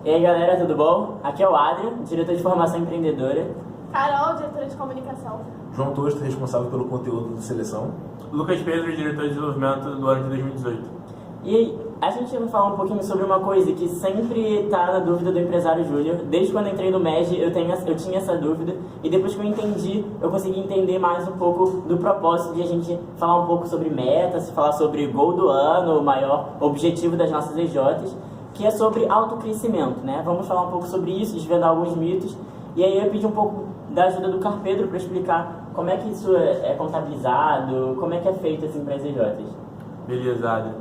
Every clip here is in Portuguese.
E aí galera, tudo bom? Aqui é o Adrian, diretor de formação empreendedora. Carol, diretora de comunicação. João Tosto, responsável pelo conteúdo de seleção. Lucas Pedro, diretor de desenvolvimento do ano de 2018. E a gente vai falar um pouquinho sobre uma coisa que sempre está na dúvida do empresário júnior. Desde quando eu entrei no MEG, eu tinha essa dúvida. E depois que eu entendi, eu consegui entender mais um pouco do propósito de a gente falar um pouco sobre metas, falar sobre gol do ano, o maior objetivo das nossas EJs, que é sobre autocrescimento, né? Vamos falar um pouco sobre isso, desvendar alguns mitos. E aí eu pedi um pouco da ajuda do Carpedro para explicar como é que isso é contabilizado, como é que é feito assim para as EJs. Beleza, Adrian.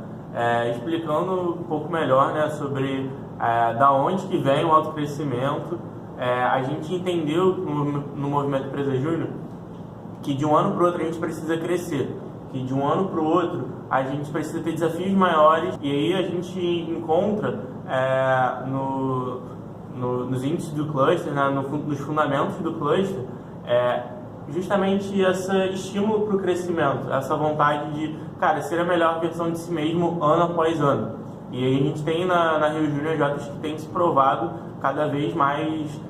Explicando um pouco melhor, né, sobre da onde que vem o autocrescimento, a gente entendeu no movimento Empresa Júnior que de um ano para o outro a gente precisa crescer, que de um ano para o outro a gente precisa ter desafios maiores, e aí a gente encontra nos índices do cluster, né, nos fundamentos do cluster, justamente esse estímulo para o crescimento, essa vontade de, cara, ser a melhor versão de si mesmo ano após ano. E aí a gente tem na Rio Júnior EJs que tem se provado cada vez mais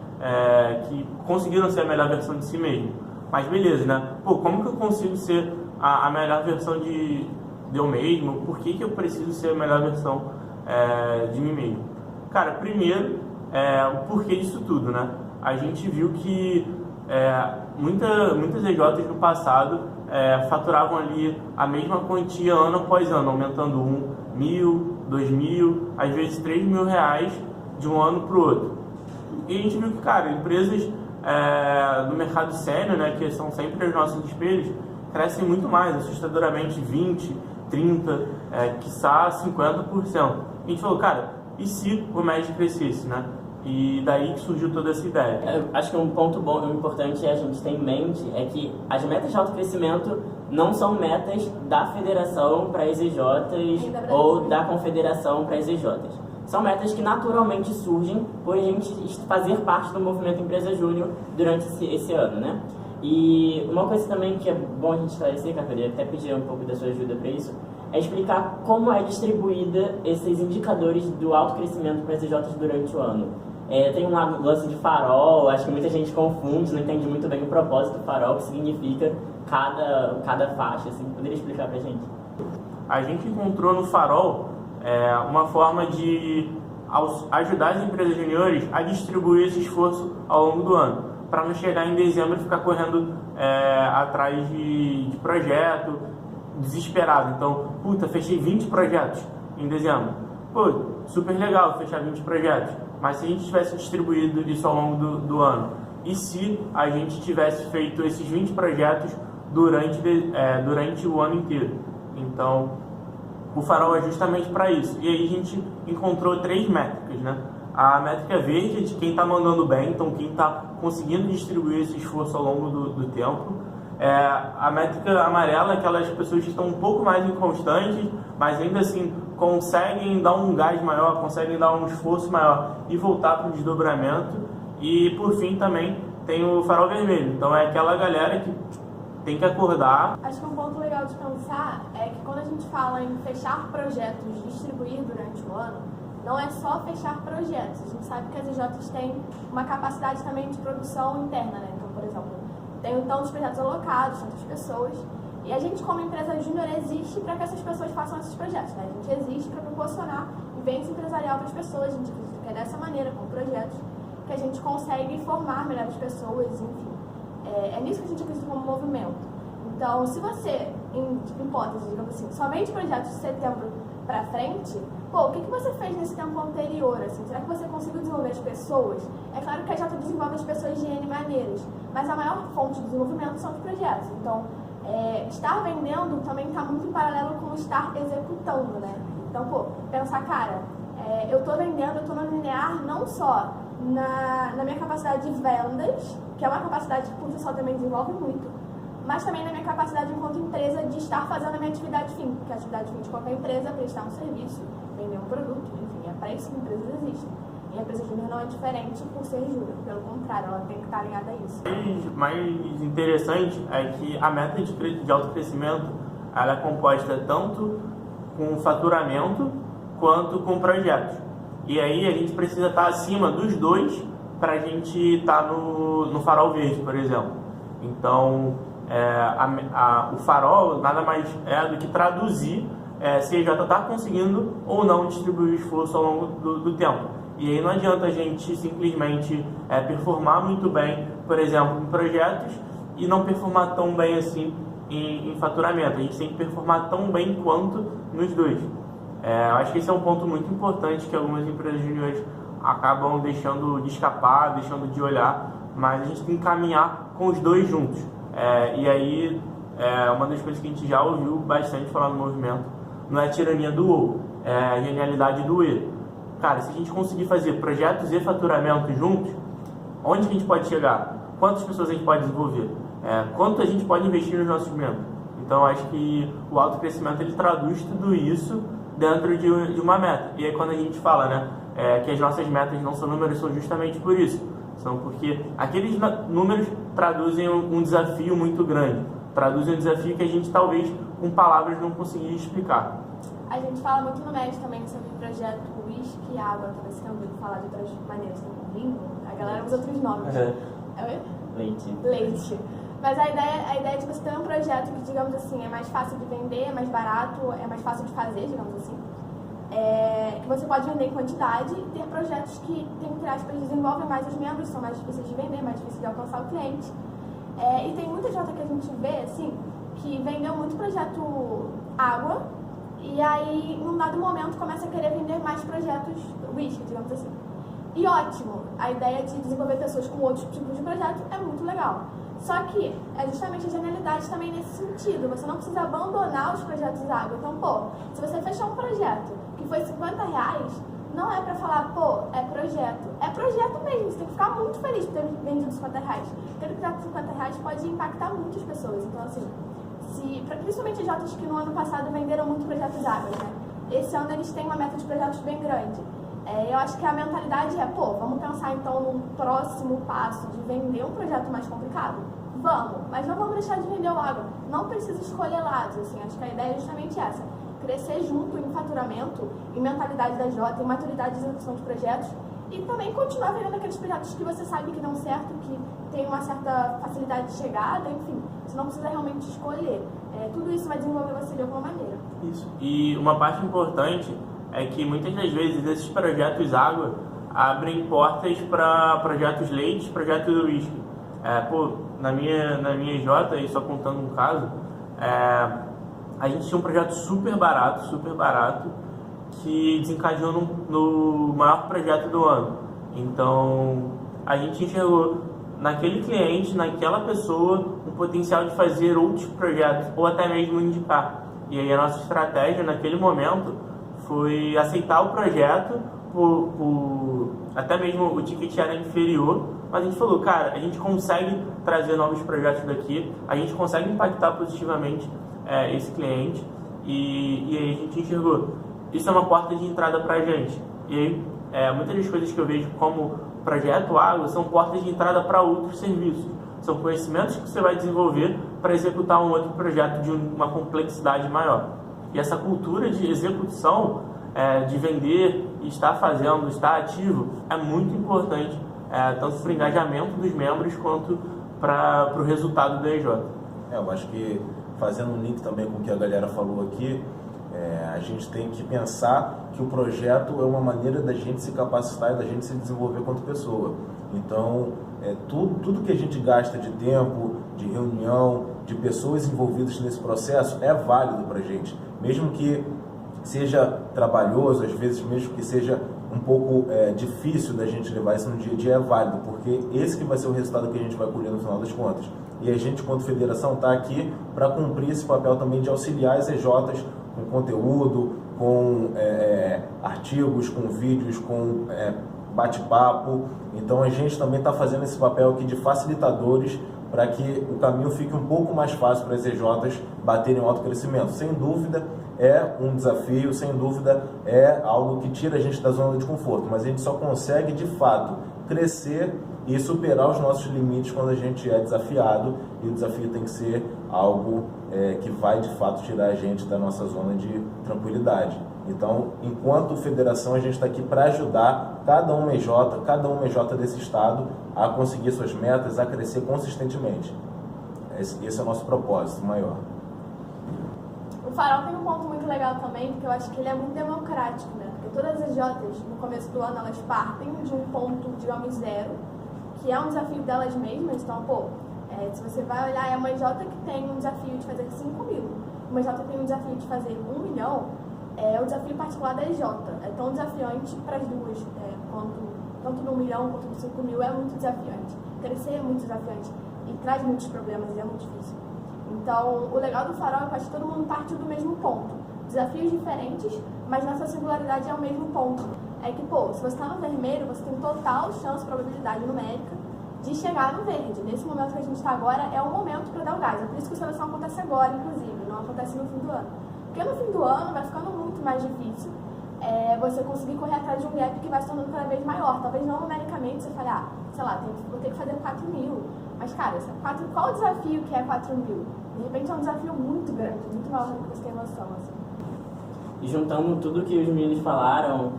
que conseguiram ser a melhor versão de si mesmo. Mas beleza, né? Pô, como que eu consigo ser a melhor versão de eu mesmo? Por que eu preciso ser a melhor versão de mim mesmo? Cara, primeiro, o porquê disso tudo, né? A gente viu que muitas EJs no passado faturavam ali a mesma quantia ano após ano, aumentando R$1.000, R$2.000, às vezes R$3.000 de um ano para o outro. E a gente viu que, cara, empresas do mercado sênior, né, que são sempre os nossos espelhos, crescem muito mais, assustadoramente 20%, 30%, quiçá 50%. A gente falou, cara, e se o MEG crescesse, né? E daí que surgiu toda essa ideia. Acho que um ponto bom e importante a gente ter em mente é que as metas de autocrescimento não são metas da federação para as EJs ou da confederação para as EJs. São metas que naturalmente surgem por a gente fazer parte do movimento Empresa Júnior durante esse ano, né? E uma coisa também que é bom a gente esclarecer, Carpedro, eu até pedir um pouco da sua ajuda para isso, é explicar como é distribuída esses indicadores do autocrescimento para as EJs durante o ano. Tem um lance de farol, acho que muita gente confunde, não entende muito bem o propósito do farol, o que significa cada faixa, assim, poderia explicar pra gente? A gente encontrou no farol uma forma de ajudar as empresas juniores a distribuir esse esforço ao longo do ano, para não chegar em dezembro e ficar correndo atrás de projeto, desesperado. Então, puta, fechei 20 projetos em dezembro. Pô, super legal fechar 20 projetos. Mas se a gente tivesse distribuído isso ao longo do ano, e se a gente tivesse feito esses 20 projetos durante o ano inteiro? Então, o farol é justamente para isso. E aí a gente encontrou 3 métricas, né? A métrica verde é de quem está mandando bem, então quem está conseguindo distribuir esse esforço ao longo do tempo. A métrica amarela é aquelas pessoas que estão um pouco mais inconstantes, mas ainda assim conseguem dar um gás maior, conseguem dar um esforço maior e voltar para o desdobramento. E por fim também tem o farol vermelho, então é aquela galera que tem que acordar. Acho que um ponto legal de pensar é que quando a gente fala em fechar projetos, distribuir durante o ano, não é só fechar projetos. A gente sabe que as EJs têm uma capacidade também de produção interna, né? Então, por exemplo, tem tantos projetos alocados, tantas pessoas, e a gente, como empresa júnior, existe para que essas pessoas façam esses projetos, né? A gente existe para proporcionar vivência empresarial para as pessoas. A gente acredita que é dessa maneira, com projetos, que a gente consegue formar melhores pessoas, enfim. É nisso que a gente acredita como movimento. Então, se você, em hipótese, digamos assim, somente projetos de setembro para frente, o que você fez nesse tempo anterior? Assim? Será que você conseguiu desenvolver as pessoas? É claro que a EJ desenvolve as pessoas de N maneiras, mas a maior fonte de desenvolvimento são os projetos. Então, estar vendendo também está muito em paralelo com estar executando, né? Então, pensar, cara, eu estou vendendo, eu estou no linear não só na minha capacidade de vendas, que é uma capacidade que por si só também desenvolve muito, mas também na minha capacidade enquanto empresa de estar fazendo a minha atividade fim, porque a atividade fim de qualquer empresa é prestar um serviço, vender um produto, enfim, é para isso que empresas existem. E a empresa júnior não é diferente por ser júnior, pelo contrário, ela tem que estar alinhada a isso. O mais interessante é que a meta de autocrescimento ela é composta tanto com faturamento quanto com projetos. E aí a gente precisa estar acima dos dois para a gente estar no farol verde, por exemplo. Então, o farol nada mais é do que traduzir se a EJ está conseguindo ou não distribuir o esforço ao longo do tempo. E aí não adianta a gente simplesmente performar muito bem, por exemplo, em projetos e não performar tão bem assim em faturamento. A gente tem que performar tão bem quanto nos dois. Eu acho que esse é um ponto muito importante que algumas empresas juniores acabam deixando de escapar, deixando de olhar, mas a gente tem que caminhar com os dois juntos. E aí, uma das coisas que a gente já ouviu bastante falar no movimento, não é a tirania do ou, é a genialidade do e. Cara, se a gente conseguir fazer projetos e faturamento juntos, onde a gente pode chegar? Quantas pessoas a gente pode desenvolver? Quanto a gente pode investir nos nossos membros? Então, acho que o autocrescimento ele traduz tudo isso dentro de uma meta. E aí, quando a gente fala, né, que as nossas metas não são números, são justamente por isso. São porque aqueles números traduzem um desafio muito grande. Traduzem um desafio que a gente, talvez, com palavras não conseguiria explicar. A gente fala muito no MED também sobre o projeto Whisky e Água. Talvez você tenha ouvido falar de outras maneiras, como vinho. A galera usa outros nomes. Leite. Mas a ideia é de você ter um projeto que, digamos assim, é mais fácil de vender, é mais barato, é mais fácil de fazer, digamos assim. Que você pode vender em quantidade e ter projetos que, entre aspas, desenvolvem mais os membros, são mais difíceis de vender, mais difíceis de alcançar o cliente. E tem muita Jota que a gente vê, assim, que vendeu muito projeto água e aí, num dado momento, começa a querer vender mais projetos whisky, digamos assim. E ótimo, a ideia de desenvolver pessoas com outros tipos de projetos é muito legal. Só que é justamente a genialidade também nesse sentido. Você não precisa abandonar os projetos água. Então, se você fechar um projeto que foi R$50, não é pra falar, é projeto. É projeto mesmo, você tem que ficar muito feliz por ter vendido R$50. Aquele projeto de R$50 pode impactar muitas pessoas. Então, assim, principalmente as Jotas que no ano passado venderam muito projetos água, né? Esse ano eles têm uma meta de projetos bem grande. Eu acho que a mentalidade é, vamos pensar então num próximo passo de vender um projeto mais complicado? Vamos, mas não vamos deixar de vender o água. Não precisa escolher lados, assim, acho que a ideia é justamente essa. Crescer junto em faturamento, em mentalidade da Jota, em maturidade de execução de projetos e também continuar vendendo aqueles projetos que você sabe que dão certo, que tem uma certa facilidade de chegada, enfim, você não precisa realmente escolher. Tudo isso vai desenvolver você de alguma maneira. Isso. E uma parte importante é que muitas das vezes esses projetos água abrem portas para projetos leite, projetos do whisky. Na minha Jota, e só contando um caso, a gente tinha um projeto super barato, que desencadeou no maior projeto do ano. Então, a gente enxergou naquele cliente, naquela pessoa, um potencial de fazer outros projetos, ou até mesmo indicar. E aí a nossa estratégia naquele momento foi aceitar o projeto, até mesmo o ticket era inferior, mas a gente falou, cara, a gente consegue trazer novos projetos daqui, a gente consegue impactar positivamente esse cliente, e aí a gente enxergou. Isso é uma porta de entrada para a gente. E aí, muitas das coisas que eu vejo como projeto água são portas de entrada para outros serviços. São conhecimentos que você vai desenvolver para executar um outro projeto de uma complexidade maior. E essa cultura de execução, de vender, estar fazendo, estar ativo, é muito importante, tanto para o engajamento dos membros quanto para o resultado do EJ. Eu acho que, fazendo um link também com o que a galera falou aqui, a gente tem que pensar que o projeto é uma maneira da gente se capacitar e da gente se desenvolver quanto pessoa. Então, tudo que a gente gasta de tempo, de reunião, de pessoas envolvidas nesse processo é válido para a gente. Mesmo que seja trabalhoso, às vezes mesmo que seja um pouco difícil da gente levar isso no dia a dia, é válido, porque esse que vai ser o resultado que a gente vai colher no final das contas. E a gente, quanto federação, está aqui para cumprir esse papel também de auxiliar as EJs com conteúdo, com artigos, com vídeos, com bate-papo. Então a gente também está fazendo esse papel aqui de facilitadores para que o caminho fique um pouco mais fácil para as EJs baterem o autocrescimento. Sem dúvida é um desafio, sem dúvida é algo que tira a gente da zona de conforto, mas a gente só consegue de fato crescer e superar os nossos limites quando a gente é desafiado, e o desafio tem que ser algo que vai de fato tirar a gente da nossa zona de tranquilidade. Então, enquanto federação, a gente está aqui para ajudar cada uma EJ desse estado a conseguir suas metas, a crescer consistentemente. Esse é o nosso propósito maior. O Farol tem um ponto muito legal também, porque eu acho que ele é muito democrático, né? Porque todas as EJs, no começo do ano, elas partem de um ponto, digamos, zero, que é um desafio delas mesmas. Então, se você vai olhar, é uma EJ que tem um desafio de fazer 5 mil, uma EJ tem um desafio de fazer 1 milhão, o desafio particular da EJ é tão desafiante para as duas, tanto no 1 milhão quanto no 5 mil é muito desafiante. Crescer é muito desafiante e traz muitos problemas e é muito difícil. Então, o legal do Farol é que acho que todo mundo parte do mesmo ponto. Desafios diferentes, mas nossa singularidade é o mesmo ponto. É que, se você está no vermelho, você tem total chance, probabilidade numérica de chegar no verde. Nesse momento que a gente está agora, é o momento para dar o gás. É por isso que a seleção acontece agora, inclusive, não acontece no fim do ano. Porque no fim do ano vai ficando muito mais difícil você conseguir correr atrás de um gap que vai se tornando cada vez maior. Talvez não numericamente você fale, vou ter que fazer 4 mil. Mas, cara, qual o desafio que é 4 mil? De repente é um desafio muito grande, muito maior do que você tem noção. Assim. E juntando tudo que os meninos falaram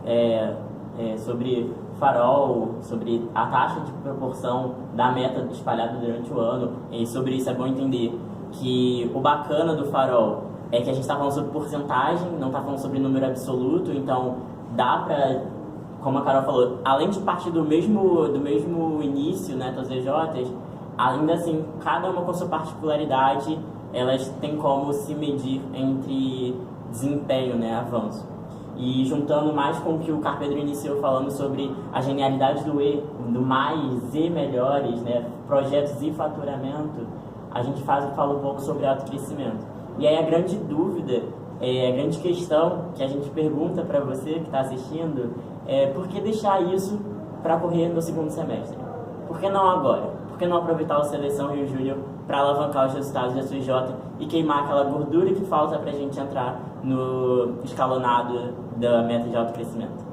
sobre Farol, sobre a taxa de proporção da meta espalhada durante o ano, e sobre isso é bom entender que o bacana do Farol é que a gente está falando sobre porcentagem, não está falando sobre número absoluto, então dá para, como a Carol falou, além de partir do mesmo início, né, das EJs, ainda assim, cada uma com sua particularidade, elas têm como se medir entre desempenho, né, avanço. E juntando mais com o que o Carpedro iniciou falando sobre a genialidade do mais e melhores, né, projetos e faturamento, a gente fala um pouco sobre autocrescimento. E aí a grande dúvida, a grande questão que a gente pergunta para você que está assistindo é por que deixar isso para correr no segundo semestre? Por que não agora? Por que não aproveitar o Seleção Rio Júnior para alavancar os resultados da sua IJ e queimar aquela gordura que falta para a gente entrar no escalonado da meta de autocrescimento?